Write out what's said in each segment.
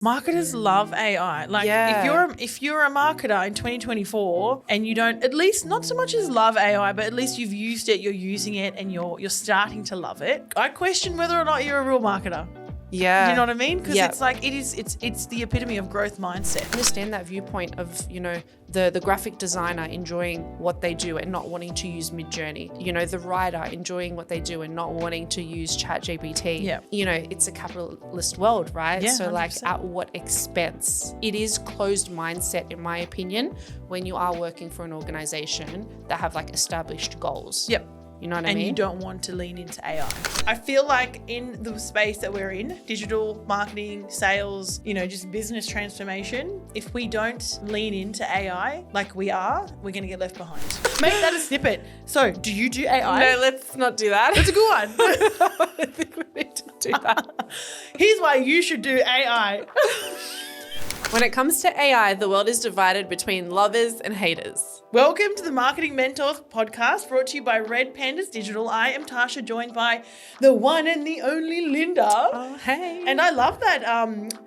Marketers love AI. Like if you're a marketer in 2024 and you don't at least not so much as love AI, but at least you've used it, you're using it, and you're starting to love it. I question whether or not you're a real marketer. Yeah. Do you know what I mean? Because it's like it's the epitome of growth mindset. I understand that viewpoint of, the graphic designer enjoying what they do and not wanting to use Midjourney. The writer enjoying what they do and not wanting to use ChatGPT. Yeah. It's a capitalist world, right? Yeah, so 100%. like at what expense? It is closed mindset, in my opinion, when you are working for an organization that have like established goals. Yep. You know what I mean? And you don't want to lean into AI. I feel like in the space that we're in, digital marketing, sales, just business transformation, if we don't lean into AI like we are, we're going to get left behind. Make that a snippet. So, do you do AI? No, let's not do that. That's a good one. I don't think we need to do that. Here's why you should do AI. When it comes to AI, the world is divided between lovers and haters. Welcome to the Marketing Mentors podcast, brought to you by Red Pandas Digital. I am Tasha, joined by the one and the only Linda. Oh, hey. And I love that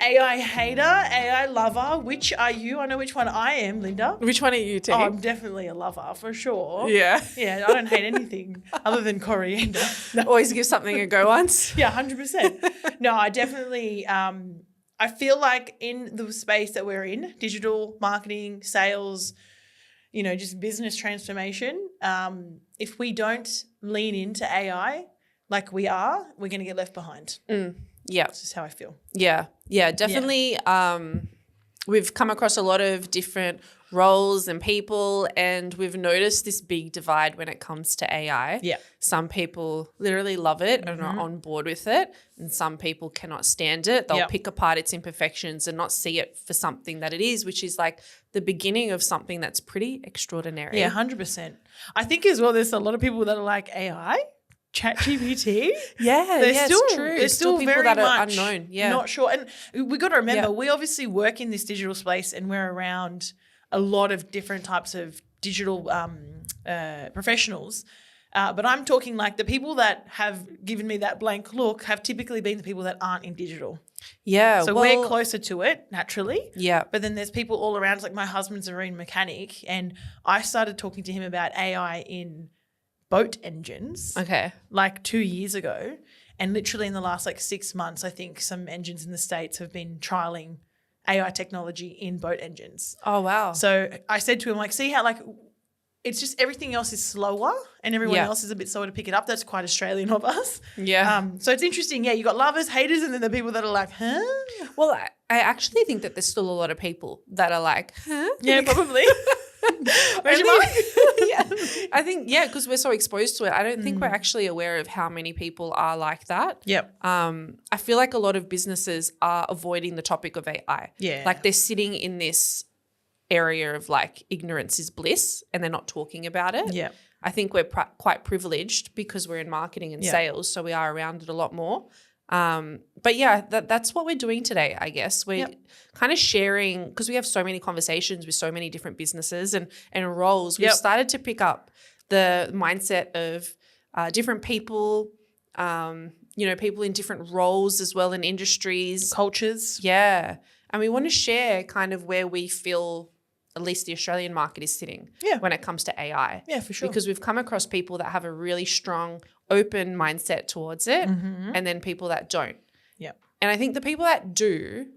AI hater, AI lover. Which are you? I know which one I am, Linda. Which one are you, T? Oh, I'm definitely a lover, for sure. Yeah. Yeah, I don't hate anything other than coriander. No. Always give something a go once. Yeah, 100%. No, I definitely... I feel like in the space that we're in, digital marketing, sales, just business transformation, if we don't lean into AI like we are, we're going to get left behind. Yeah. That's just how I feel. Yeah, definitely. Yeah. We've come across a lot of different roles and people, and we've noticed this big divide when it comes to AI. Yeah. Some people literally love it and are on board with it, and some people cannot stand it. They'll pick apart its imperfections and not see it for something that it is, which is like the beginning of something that's pretty extraordinary. Yeah, 100%. I think as well there's a lot of people that are like, AI? ChatGPT? It's true. There's still people very that are much unknown. Yeah. Not sure. And we got to remember, we obviously work in this digital space and we're around a lot of different types of digital professionals. But I'm talking like the people that have given me that blank look have typically been the people that aren't in digital. Yeah. So we're closer to it naturally. Yeah. But then there's people all around. Like my husband's a marine mechanic, and I started talking to him about AI in boat engines. Okay. Like 2 years ago. And literally in the last 6 months, I think some engines in the States have been trialing AI technology in boat engines. Oh, wow. So I said to him, see how it's just everything else is slower and everyone else is a bit slower to pick it up. That's quite Australian of us. Yeah. So it's interesting. Yeah, you got lovers, haters, and then the people that are like, huh? Well, I actually think that there's still a lot of people that are like, huh? Yeah, probably. Where's your mind? Yeah. I think, because we're so exposed to it. I don't think we're actually aware of how many people are like that. Yep. I feel like a lot of businesses are avoiding the topic of AI. Yeah. Like they're sitting in this area of ignorance is bliss and they're not talking about it. Yeah. I think we're quite privileged because we're in marketing and sales, so we are around it a lot more. But yeah, that's what we're doing today, I guess. We're kind of sharing, because we have so many conversations with so many different businesses and roles. We've started to pick up the mindset of different people, people in different roles as well in industries. Cultures. Yeah. And we want to share kind of where we feel at least the Australian market is sitting when it comes to AI. Yeah, for sure. Because we've come across people that have a really strong open mindset towards it and then people that don't. Yeah. And I think the people that do,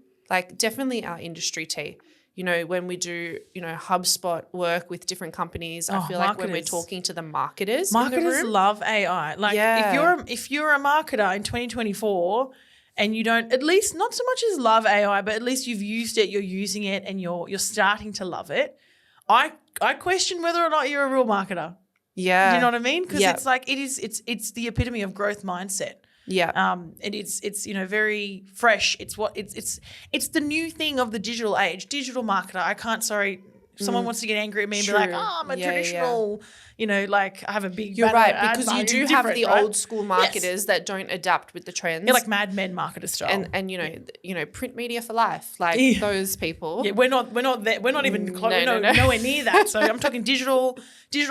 definitely our industry T, when we do, HubSpot work with different companies, I feel like when we're talking to the marketers in the room, love AI. If you're a marketer in 2024 and you don't at least not so much as love AI, but at least you've used it, you're using it, and you're starting to love it, I question whether or not you're a real marketer. Yeah. Do you know what I mean? Because it's the epitome of growth mindset. Yeah. It's very fresh. It's the new thing of the digital age. Digital marketer. I can't. Sorry, if someone wants to get angry at me and be like, "Oh, I'm a traditional." I have a big. You're right, because you do have the old school marketers that don't adapt with the trends. Yeah, like Mad Men marketer style. And print media for life, those people. Yeah, we're not there. We're not even close. No. Nowhere near that. So I'm talking digital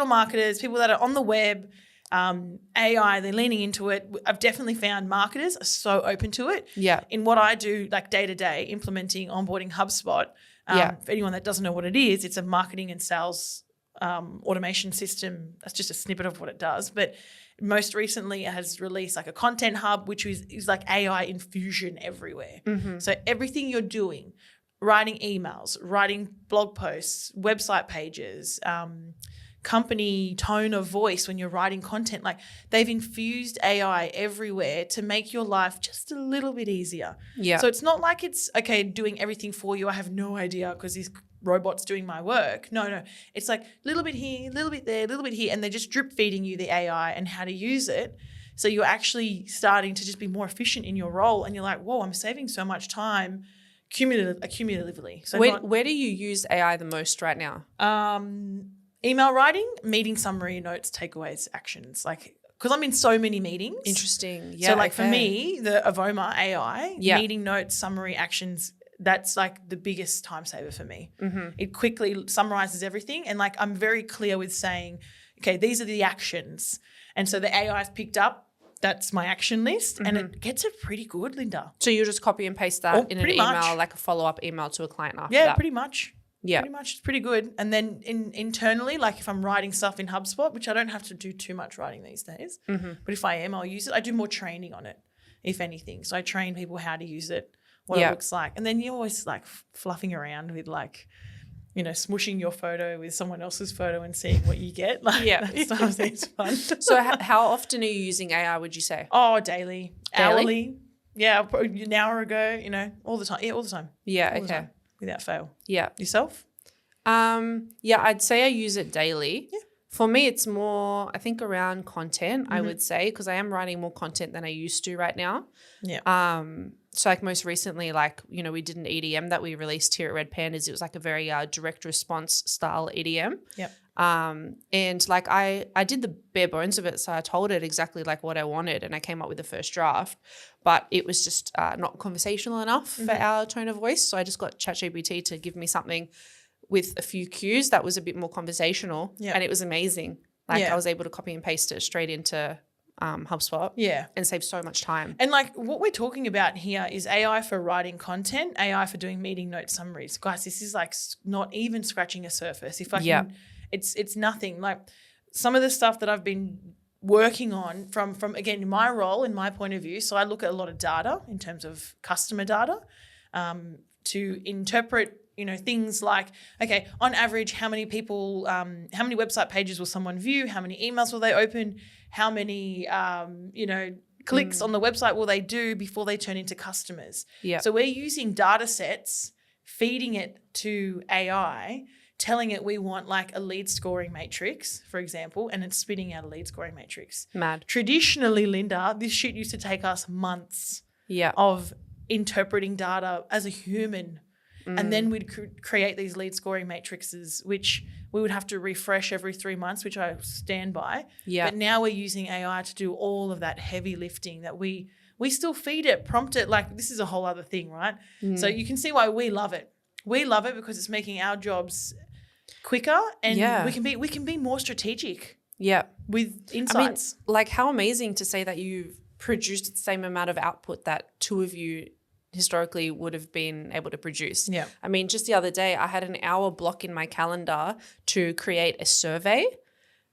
marketers, people that are on the web. AI, they're leaning into it. I've definitely found marketers are so open to it. Yeah. In what I do, like day to day, implementing onboarding HubSpot. For anyone that doesn't know what it is, it's a marketing and sales automation system. That's just a snippet of what it does. But most recently it has released like a content hub, which is like AI infusion everywhere. So everything you're doing, writing emails, writing blog posts, website pages, company tone of voice when you're writing content, like they've infused AI everywhere to make your life just a little bit easier. Yeah. So it's not like it's, okay, doing everything for you. I have no idea because these robot's doing my work. No. It's like a little bit here, a little bit there, a little bit here, and they're just drip feeding you the AI and how to use it. So you're actually starting to just be more efficient in your role, and you're like, whoa, I'm saving so much time cumulatively. So where do you use AI the most right now? Email writing, meeting summary, notes, takeaways, actions. Like, because I'm in so many meetings. Interesting. Yeah. So like for me, the Avoma AI, meeting notes, summary, actions, that's like the biggest time saver for me. It quickly summarizes everything, and like I'm very clear with saying, okay, these are the actions. And so the AI's picked up, that's my action list, and it gets it pretty good, Linda. So you just copy and paste that in an email, like a follow-up email to a client after that? Yeah, pretty much. Yeah. Pretty much. It's pretty good. And then internally, like if I'm writing stuff in HubSpot, which I don't have to do too much writing these days, but if I am, I'll use it. I do more training on it, if anything. So I train people how to use it, what it looks like. And then you're always like fluffing around with like, you know, smushing your photo with someone else's photo and seeing what you get. Like, that stuff seems fun. So how often are you using AI, would you say? Oh, daily? Hourly. Yeah, probably an hour ago, you know, all the time. Yeah, all the time. Yeah, all the time, without fail. Yeah. Yourself? Yeah, I'd say I use it daily. Yeah. For me, it's more, I think, around content, I would say, because I am writing more content than I used to right now. Yeah. So like most recently, like, you know, we did an EDM that we released here at Red Pandas. It was like a very direct response style EDM. Yep. And like I did the bare bones of it. So I told it exactly like what I wanted, and I came up with the first draft, but it was just not conversational enough for our tone of voice. So I just got ChatGPT to give me something with a few cues that was a bit more conversational, and it was amazing. Like I was able to copy and paste it straight into HubSpot, and save so much time. And like what we're talking about here is AI for writing content, AI for doing meeting note summaries. Guys, this is like not even scratching a surface. If I can, it's nothing. Like some of the stuff that I've been working on from again, my role and my point of view. So I look at a lot of data in terms of customer data to interpret, you know, things like, okay, on average, how many people, how many website pages will someone view? How many emails will they open? How many, you know, clicks on the website will they do before they turn into customers? Yeah. So we're using data sets, feeding it to AI, telling it we want like a lead scoring matrix, for example, and it's spitting out a lead scoring matrix. Mad. Traditionally, Linda, this shit used to take us months of interpreting data as a human. And then we'd create these lead scoring matrices, which we would have to refresh every 3 months, which I stand by. Yeah. But now we're using AI to do all of that heavy lifting that we still feed it, prompt it. Like this is a whole other thing, right? So you can see why we love it. We love it because it's making our jobs quicker, and we can be more strategic. Yeah. With insights. I mean, like how amazing to say that you've produced the same amount of output that two of you historically would have been able to produce. Yeah. I mean, just the other day, I had an hour block in my calendar to create a survey.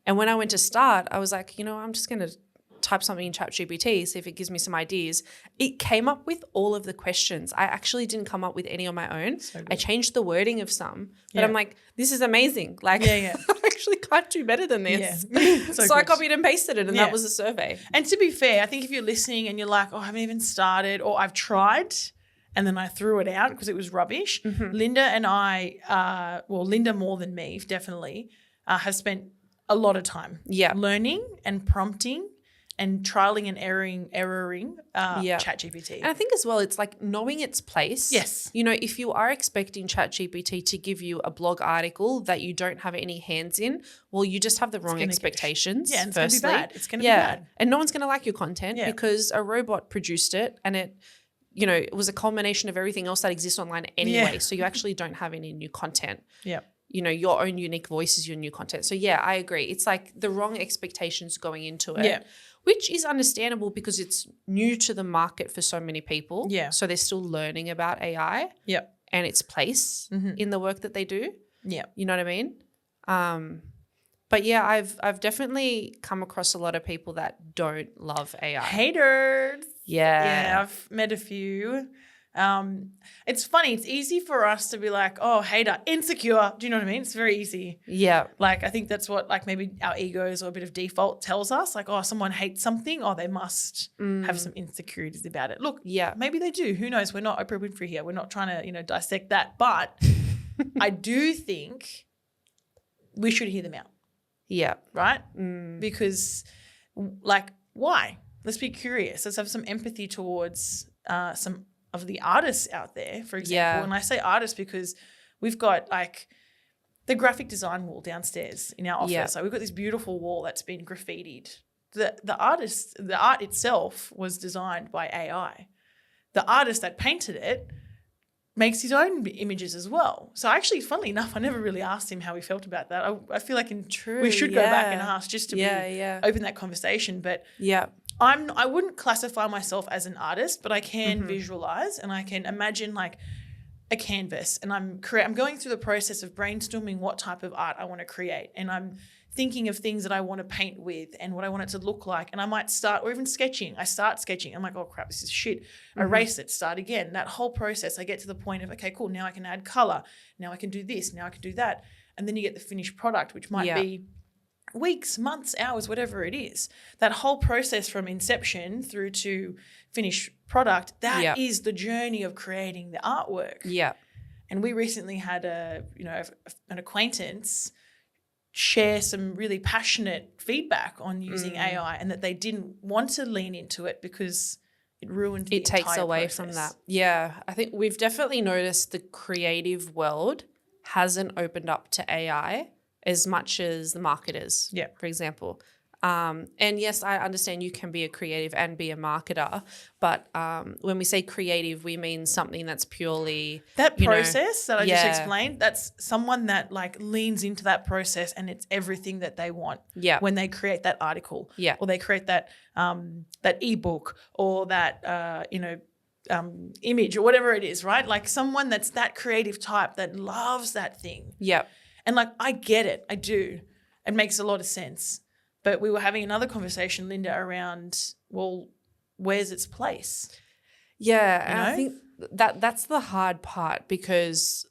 And when I went to start, I was like, you know, I'm just going to type something in ChatGPT, see if it gives me some ideas. It came up with all of the questions. I actually didn't come up with any on my own. So I changed the wording of some, but I'm like, this is amazing. Like, I actually can't do better than this. Yeah. So I copied and pasted it, and that was a survey. And to be fair, I think if you're listening and you're like, oh, I haven't even started, or I've tried and then I threw it out because it was rubbish. Linda and I, well, Linda more than me, definitely, have spent a lot of time learning and prompting and trialing and erroring ChatGPT. And I think as well, it's like knowing its place. Yes. You know, if you are expecting ChatGPT to give you a blog article that you don't have any hands in, well, you just have the wrong expectations. And it's going to be bad. It's going to be bad. And no one's going to like your content because a robot produced it, and it, you know, it was a culmination of everything else that exists online anyway. So you actually don't have any new content. Yeah. your own unique voice is your new content. So yeah, I agree. It's like the wrong expectations going into it. Yeah. Which is understandable because it's new to the market for so many people. Yeah. So they're still learning about AI and its place in the work that they do. Yeah. You know what I mean? But yeah, I've definitely come across a lot of people that don't love AI. Haters. Yeah. Yeah, I've met a few. It's funny. It's easy for us to be like, oh, hater, insecure. Do you know what I mean? It's very easy. Yeah. Like, I think that's what, like, maybe our egos or a bit of default tells us. Like, oh, someone hates something. Oh, they must have some insecurities about it. Look, maybe they do. Who knows? We're not Oprah Winfrey here. We're not trying to, dissect that. But I do think we should hear them out. Yeah. Right? Because, like, why? Let's be curious. Let's have some empathy towards some of the artists out there, for example. Yeah. And I say artists because we've got, like, the graphic design wall downstairs in our office. Yeah. So we've got this beautiful wall that's been graffitied. The art itself was designed by AI. The artist that painted it makes his own images as well. So actually, funnily enough, I never really asked him how he felt about that. I feel like we should go back and ask just to open that conversation. But I wouldn't classify myself as an artist, but I can visualize and I can imagine like a canvas, and I'm going through the process of brainstorming what type of art I want to create, and I'm thinking of things that I want to paint with and what I want it to look like. And I might start, or even sketching. I start sketching. I'm like, oh crap, this is shit. Erase it, start again. That whole process, I get to the point of, okay, cool, now I can add color. Now I can do this. Now I can do that. And then you get the finished product, which might be weeks, months, hours, whatever it is. That whole process from inception through to finished product, that is the journey of creating the artwork. Yeah. And we recently had an acquaintance share some really passionate feedback on using AI, and that they didn't want to lean into it because it ruined the entire takes away process. from that. Yeah. I think we've definitely noticed the creative world hasn't opened up to AI as much as the marketers, for example. And yes, I understand you can be a creative and be a marketer, but when we say creative, we mean something that's purely that process that I just explained. That's someone that like leans into that process, and it's everything that they want. Yeah. When they create that article, or they create that that ebook, or that image, or whatever it is, right? Like someone that's that creative type that loves that thing. Yeah. And like I get it, I do. It makes a lot of sense. But we were having another conversation, Linda, around, well, where's its place? Yeah, and I think that's the hard part, because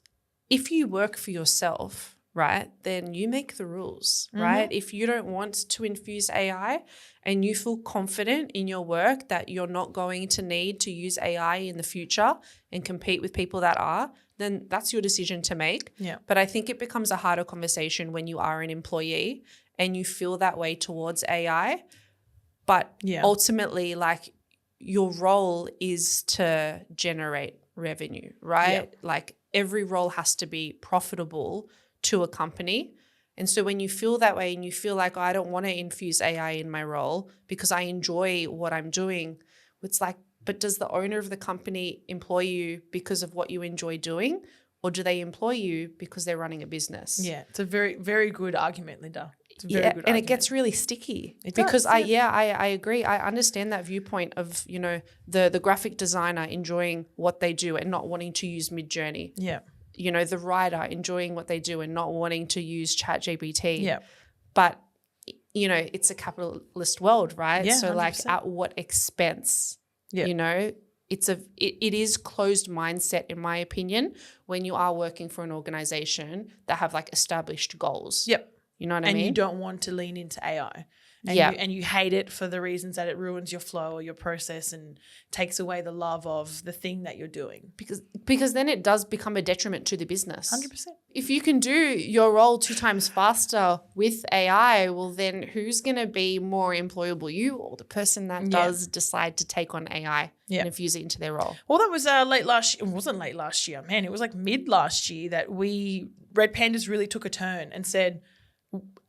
if you work for yourself, right, then you make the rules, right? If you don't want to infuse AI and you feel confident in your work that you're not going to need to use AI in the future and compete with people that are, then that's your decision to make. Yeah. But I think it becomes a harder conversation when you are an employee and you feel that way towards AI. But ultimately, like, your role is to generate revenue, right? Yeah. Like, every role has to be profitable to a company. And so when you feel that way and you feel like, oh, I don't want to infuse AI in my role because I enjoy what I'm doing, it's like, but does the owner of the company employ you because of what you enjoy doing, or do they employ you because they're running a business? Yeah, it's a very, very good argument, Linda. It's a very good and argument. it gets really sticky It because does, I agree. I understand that viewpoint of, the graphic designer enjoying what they do and not wanting to use Midjourney. Yeah. The writer enjoying what they do and not wanting to use ChatGPT. Yeah. But, it's a capitalist world, right? Yeah, so 100%. like, at what expense? Yeah. It is closed mindset, in my opinion, when you are working for an organization that have like established goals. Yep. You know what I mean? And you don't want to lean into AI. And Yeah. you hate it for the reasons that it ruins your flow or your process and takes away the love of the thing that you're doing. Because then it does become a detriment to the business. 100%. If you can do your role 2 times faster with AI, well, then who's going to be more employable, you or the person that does decide to take on AI and infuse it into their role? Well, that was late last year. It wasn't late last year, man. It was like mid last year that Red Pandas really took a turn and said,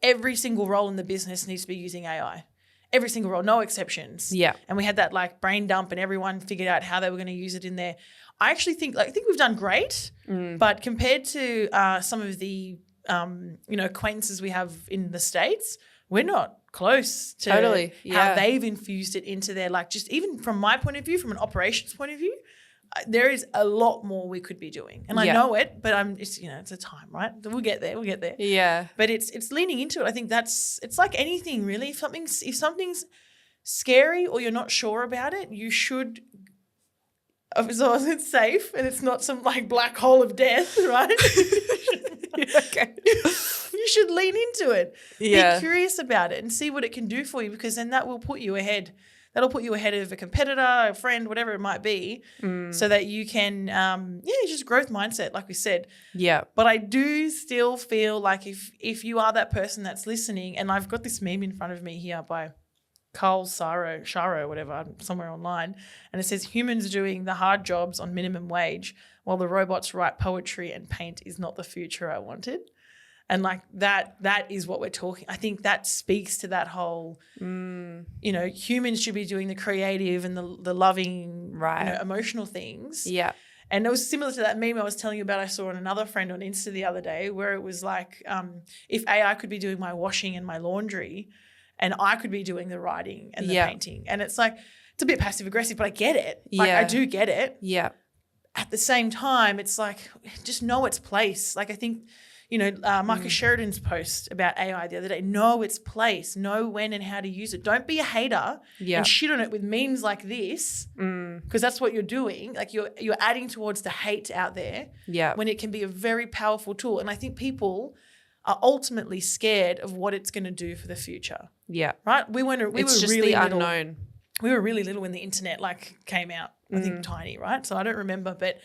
every single role in the business needs to be using AI. Every single role, no exceptions. Yeah. And we had that like brain dump and everyone figured out how they were going to use it in there. I actually think we've done great, but compared to some of the acquaintances we have in the States, we're not close to how they've infused it into their, like, just even from my point of view, from an operations point of view, there is a lot more we could be doing. And I know it, but it's a time, right? We'll get there. Yeah. But it's leaning into it. I think it's like anything really. If something's scary or you're not sure about it, you should, as long as it's safe and it's not some like black hole of death, right? Okay. You should lean into it. Yeah. Be curious about it and see what it can do for you, because then that will put you ahead. That'll put you ahead of a competitor, a friend, whatever it might be, so that you can, just growth mindset, like we said. Yeah. But I do still feel like if you are that person that's listening, and I've got this meme in front of me here by Carl Sharo, whatever, somewhere online, and it says, humans doing the hard jobs on minimum wage while the robots write poetry and paint is not the future I wanted. And like that is what we're talking. I think that speaks to that whole, humans should be doing the creative and the loving, emotional things. Yeah. And it was similar to that meme I was telling you about I saw on another friend on Insta the other day, where it was like, if AI could be doing my washing and my laundry and I could be doing the writing and the painting. And it's like, it's a bit passive aggressive, but I get it. Like I do get it. Yeah. At the same time, it's like, just know its place. Like I think, Marcus Sheridan's post about AI the other day, know its place, know when and how to use it. Don't be a hater and shit on it with memes like this, because that's what you're doing. Like you're adding towards the hate out there when it can be a very powerful tool. And I think people are ultimately scared of what it's going to do for the future. Yeah. Right? We were just really the little. unknown. We were really little when the internet came out. I think tiny, right? So I don't remember, but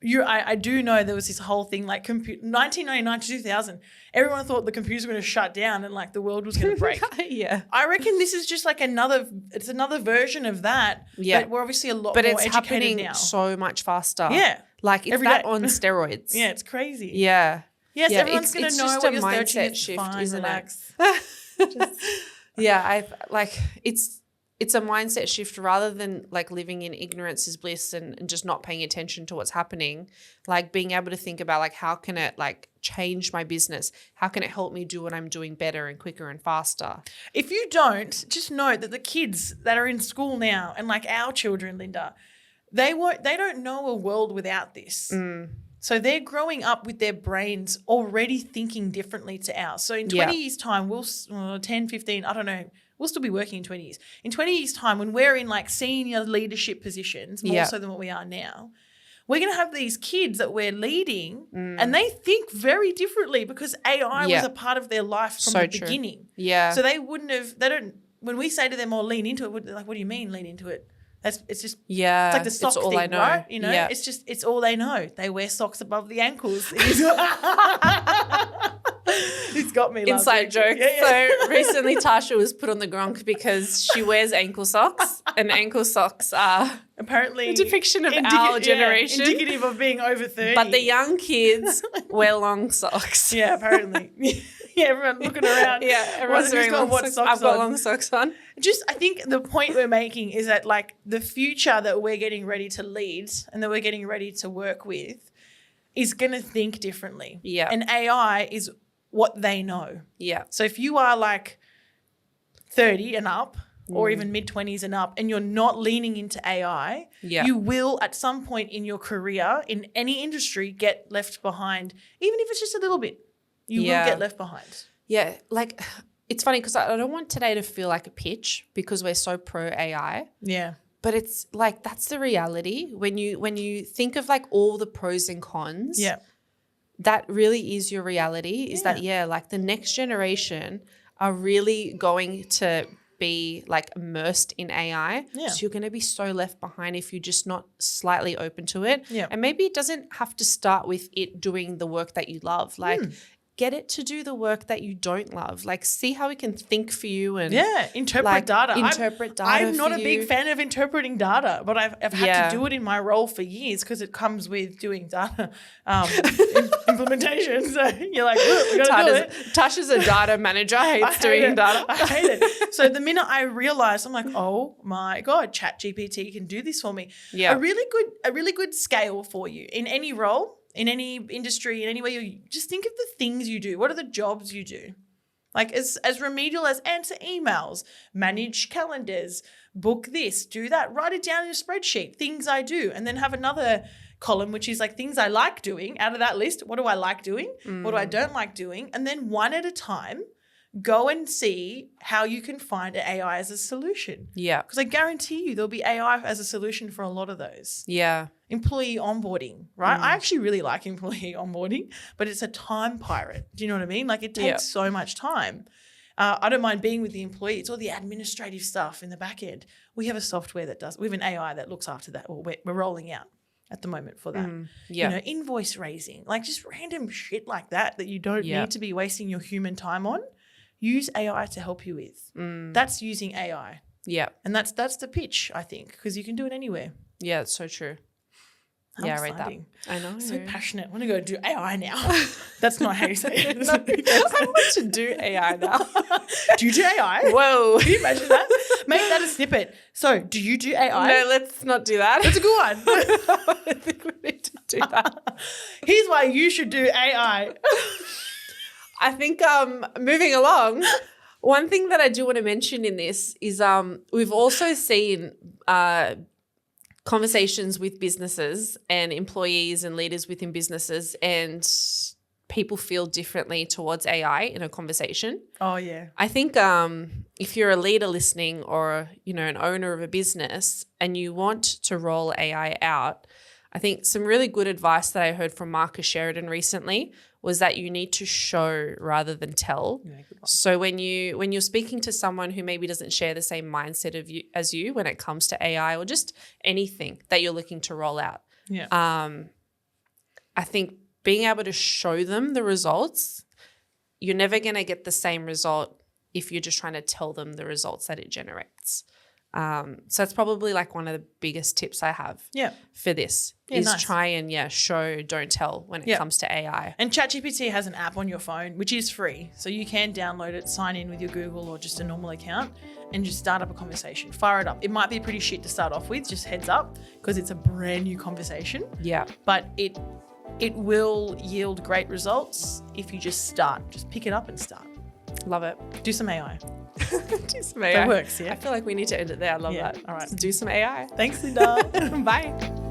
I do know there was this whole thing like 1999 to 2000. Everyone thought the computers were going to shut down and like the world was going to break. Yeah. I reckon this is just like another version of that. Yeah. But we're obviously a lot more educated happening now. So much faster. Yeah. Like it's that on steroids. Yeah, it's crazy. Yeah. Yes, everyone's going to know what you're searching. It's just a mindset shift, fine, isn't relax. it? Yeah, it's a mindset shift rather than like living in ignorance is bliss and just not paying attention to what's happening. Like being able to think about like how can it like change my business? How can it help me do what I'm doing better and quicker and faster? If you don't, just know that the kids that are in school now and like our children, Linda, they don't know a world without this. So they're growing up with their brains already thinking differently to ours. So in 20 years' time, 10, 15, I don't know, we'll still be working in 20 years. In 20 years' time, when we're in like senior leadership positions, more so than what we are now, we're going to have these kids that we're leading and they think very differently because AI was a part of their life from the beginning. Yeah. So when we say to them, lean into it, they're like, what do you mean lean into it? It's just it's like the sock thing, right? It's all they know. They wear socks above the ankles. He's got me. Inside joke. Yeah. So recently Tasha was put on the gronk because she wears ankle socks, and ankle socks are apparently a depiction of our generation. Indicative of being over 30. But the young kids wear long socks. Yeah, apparently. Yeah, everyone looking around. Yeah, everyone's wearing long socks. I've got long socks on. I think the point we're making is that like the future that we're getting ready to lead and that we're getting ready to work with is going to think differently. Yeah. And AI is what they know. Yeah. So if you are like 30 and up or even mid-20s and up and you're not leaning into AI, you will at some point in your career in any industry get left behind, even if it's just a little bit. You will get left behind. Yeah, like it's funny because I don't want today to feel like a pitch because we're so pro AI. Yeah. But it's like that's the reality. When you think of like all the pros and cons, that really is your reality, is that like the next generation are really going to be like immersed in AI. Yeah. So you're going to be so left behind if you're just not slightly open to it. Yeah. And maybe it doesn't have to start with it doing the work that you love. Like get it to do the work that you don't love. Like see how it can think for you and interpret data. I'm not a big you. fan of interpreting data, but I've had to do it in my role for years because it comes with doing data implementation. So you're like, we got to do it. Tasha's a data manager, hates doing data. I hate it. So the minute I realized, I'm like, oh my God, ChatGPT can do this for me. Yeah. A really good scale for you in any role in any industry, in any way you just think of the things you do. What are the jobs you do? Like as remedial as answer emails, manage calendars, book this, do that, write it down in a spreadsheet, things I do, and then have another column which is like things I like doing. Out of that list, what do I like doing? What do I don't like doing? And then one at a time, go and see how you can find AI as a solution. Yeah. Because I guarantee you there'll be AI as a solution for a lot of those. Yeah. Employee onboarding, right? I actually really like employee onboarding, but it's a time pirate. Do you know what I mean? Like it takes so much time. I don't mind being with the employee. It's all the administrative stuff in the back end. We have a software that does, we have an AI that looks after that, or we're rolling out at the moment for that. You know, invoice raising, like just random shit like that you don't need to be wasting your human time on. Use AI to help you with. That's using AI. Yeah. And that's the pitch, I think, because you can do it anywhere. Yeah, it's so true. How I read that. exciting. I know. So passionate. I want to go do AI now. That's not how you say it. No, I want to do AI now. Do you do AI? Whoa. Can you imagine that? Make that a snippet. So do you do AI? No, let's not do that. That's a good one. I don't think we need to do that. Here's why you should do AI. I think moving along, one thing that I do want to mention in this is we've also seen conversations with businesses and employees and leaders within businesses, and people feel differently towards AI in a conversation. Oh, yeah. I think if you're a leader listening or, you know, an owner of a business and you want to roll AI out, I think some really good advice that I heard from Marcus Sheridan recently was that you need to show rather than tell. Yeah, so when you're speaking to someone who maybe doesn't share the same mindset of you as you when it comes to AI or just anything that you're looking to roll out, I think being able to show them the results, you're never going to get the same result if you're just trying to tell them the results that it generates. So that's probably like one of the biggest tips I have for this is try and show, don't tell when it comes to AI. And ChatGPT has an app on your phone, which is free. So you can download it, sign in with your Google or just a normal account and just start up a conversation, fire it up. It might be pretty shit to start off with, just heads up, because it's a brand new conversation. Yeah. But it will yield great results if you just start, just pick it up and start. Love it. Do some AI. Do some AI. That works, yeah. I feel like we need to end it there. I love that. All right. Do some AI. Thanks, Linda. Bye.